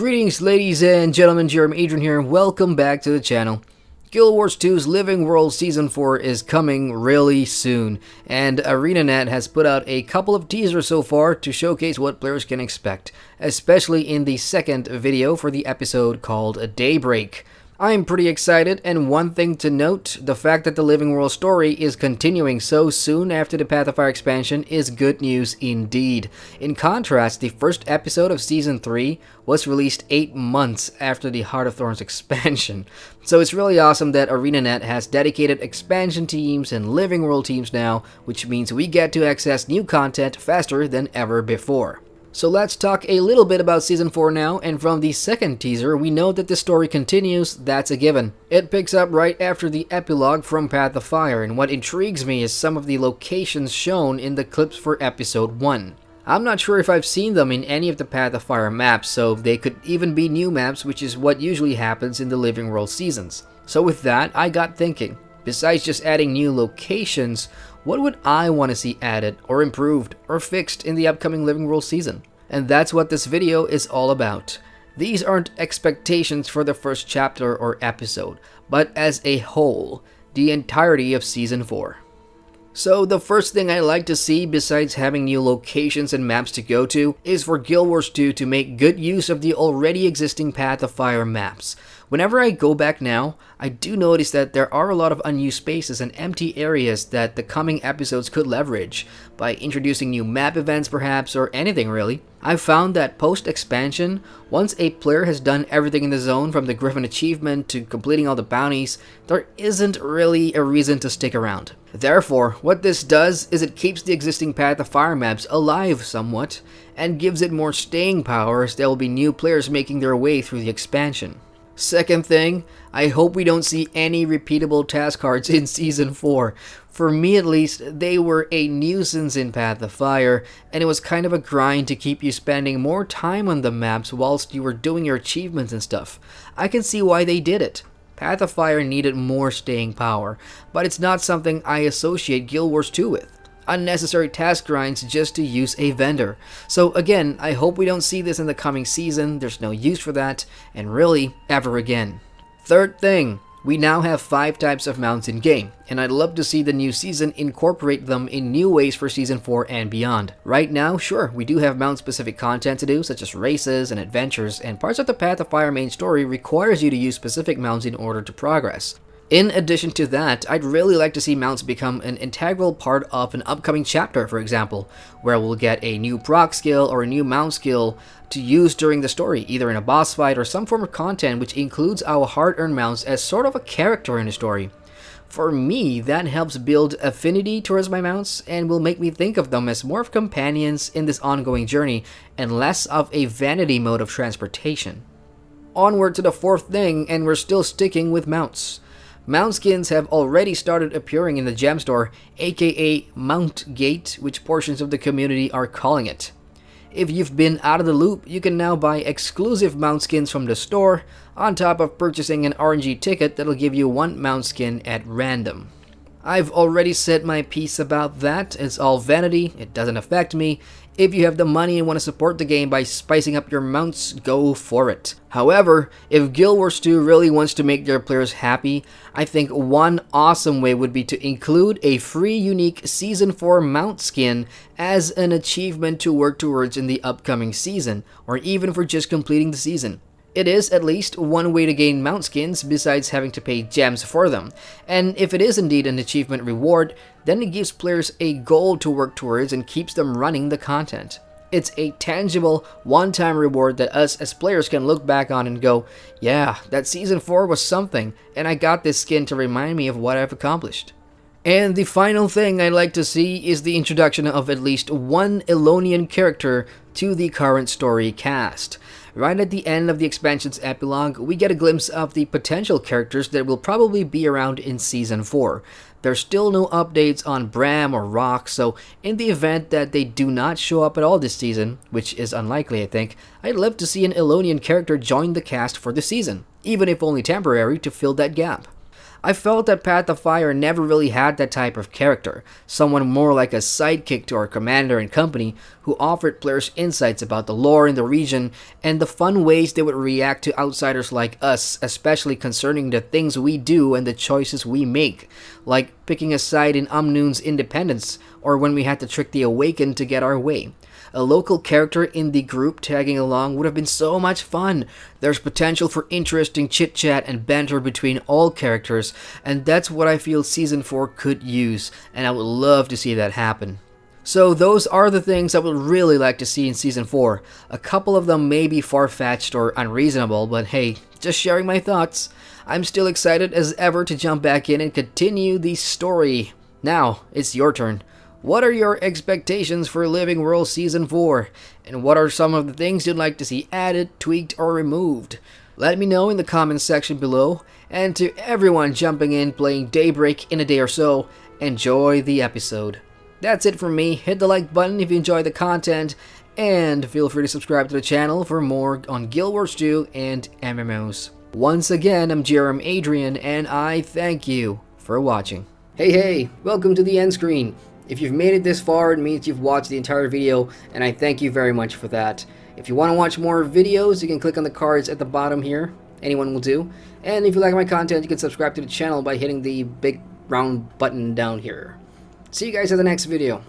Greetings ladies and gentlemen, Adrian here, and welcome back to the channel. Guild Wars 2's Living World Season 4 is coming really soon, and ArenaNet has put out a couple of teasers so far to showcase what players can expect, especially in the second video for the episode called Daybreak. I'm pretty excited, and one thing to note, the fact that the Living World story is continuing so soon after the Path of Fire expansion is good news indeed. In contrast, the first episode of Season 3 was released 8 months after the Heart of Thorns expansion. So it's really awesome that ArenaNet has dedicated expansion teams and Living World teams now, which means we get to access new content faster than ever before. So let's talk a little bit about Season 4 now, and from the second teaser, we know that the story continues, that's a given. It picks up right after the epilogue from Path of Fire, and what intrigues me is some of the locations shown in the clips for Episode 1. I'm not sure if I've seen them in any of the Path of Fire maps, so they could even be new maps, which is what usually happens in the Living World seasons. So with that, I got thinking, besides just adding new locations, what would I want to see added, or improved, or fixed in the upcoming Living World season? And that's what this video is all about. These aren't expectations for the first chapter or episode, but as a whole, the entirety of Season 4. So the first thing I like to see, besides having new locations and maps to go to, is for Guild Wars 2 to make good use of the already existing Path of Fire maps. Whenever I go back now, I do notice that there are a lot of unused spaces and empty areas that the coming episodes could leverage, by introducing new map events perhaps, or anything really. I've found that post-expansion, once a player has done everything in the zone from the Griffin achievement to completing all the bounties, there isn't really a reason to stick around. Therefore, what this does is it keeps the existing Path of Fire maps alive somewhat, and gives it more staying power as there will be new players making their way through the expansion. Second thing, I hope we don't see any repeatable task cards in Season 4. For me at least, they were a nuisance in Path of Fire, and it was kind of a grind to keep you spending more time on the maps whilst you were doing your achievements and stuff. I can see why they did it. Path of Fire needed more staying power, but it's not something I associate Guild Wars 2 with. Unnecessary task grinds just to use a vendor. So again, I hope we don't see this in the coming season. There's no use for that, and really, ever again. Third thing, we now have 5 types of mounts in game, and I'd love to see the new season incorporate them in new ways for Season 4 and beyond. Right now, sure, we do have mount-specific content to do, such as races and adventures, and parts of the Path of Fire main story requires you to use specific mounts in order to progress. In addition to that, I'd really like to see mounts become an integral part of an upcoming chapter, for example, where we'll get a new proc skill or a new mount skill to use during the story, either in a boss fight or some form of content which includes our hard-earned mounts as sort of a character in the story. For me, that helps build affinity towards my mounts and will make me think of them as more of companions in this ongoing journey and less of a vanity mode of transportation. Onward to the fourth thing, and we're still sticking with mounts. Mount skins have already started appearing in the gem store, aka Mount Gate, which portions of the community are calling it. If you've been out of the loop, you can now buy exclusive mount skins from the store, on top of purchasing an RNG ticket that'll give you 1 mount skin at random. I've already said my piece about that. It's all vanity, it doesn't affect me. If you have the money and want to support the game by spicing up your mounts, go for it. However, if Guild Wars 2 really wants to make their players happy, I think one awesome way would be to include a free unique Season 4 mount skin as an achievement to work towards in the upcoming season, or even for just completing the season. It is at least one way to gain mount skins besides having to pay gems for them, and if it is indeed an achievement reward, then it gives players a goal to work towards and keeps them running the content. It's a tangible, one-time reward that us as players can look back on and go, yeah, that Season 4 was something, and I got this skin to remind me of what I've accomplished. And the final thing I'd like to see is the introduction of at least one Elonian character to the current story cast. Right at the end of the expansion's epilogue, we get a glimpse of the potential characters that will probably be around in Season 4. There's still no updates on Bram or Rock, so in the event that they do not show up at all this season, which is unlikely I think, I'd love to see an Elonian character join the cast for the season, even if only temporary to fill that gap. I felt that Path of Fire never really had that type of character, someone more like a sidekick to our commander and company who offered players insights about the lore in the region and the fun ways they would react to outsiders like us, especially concerning the things we do and the choices we make, like picking a side in Umnoon's independence or when we had to trick the Awakened to get our way. A local character in the group tagging along would have been so much fun. There's potential for interesting chit-chat and banter between all characters, and that's what I feel Season 4 could use, and I would love to see that happen. So those are the things I would really like to see in Season 4. A couple of them may be far-fetched or unreasonable, but hey, just sharing my thoughts. I'm still excited as ever to jump back in and continue the story. Now, it's your turn. What are your expectations for Living World Season 4? And what are some of the things you'd like to see added, tweaked, or removed? Let me know in the comments section below. And to everyone jumping in playing Daybreak in a day or so, enjoy the episode. That's it from me. Hit the like button if you enjoy the content, and feel free to subscribe to the channel for more on Guild Wars 2 and MMOs. Once again, I'm Adrian, and I thank you for watching. Hey, welcome to the end screen. If you've made it this far, it means you've watched the entire video, and I thank you very much for that. If you want to watch more videos, you can click on the cards at the bottom here. Anyone will do. And if you like my content, you can subscribe to the channel by hitting the big round button down here. See you guys at the next video.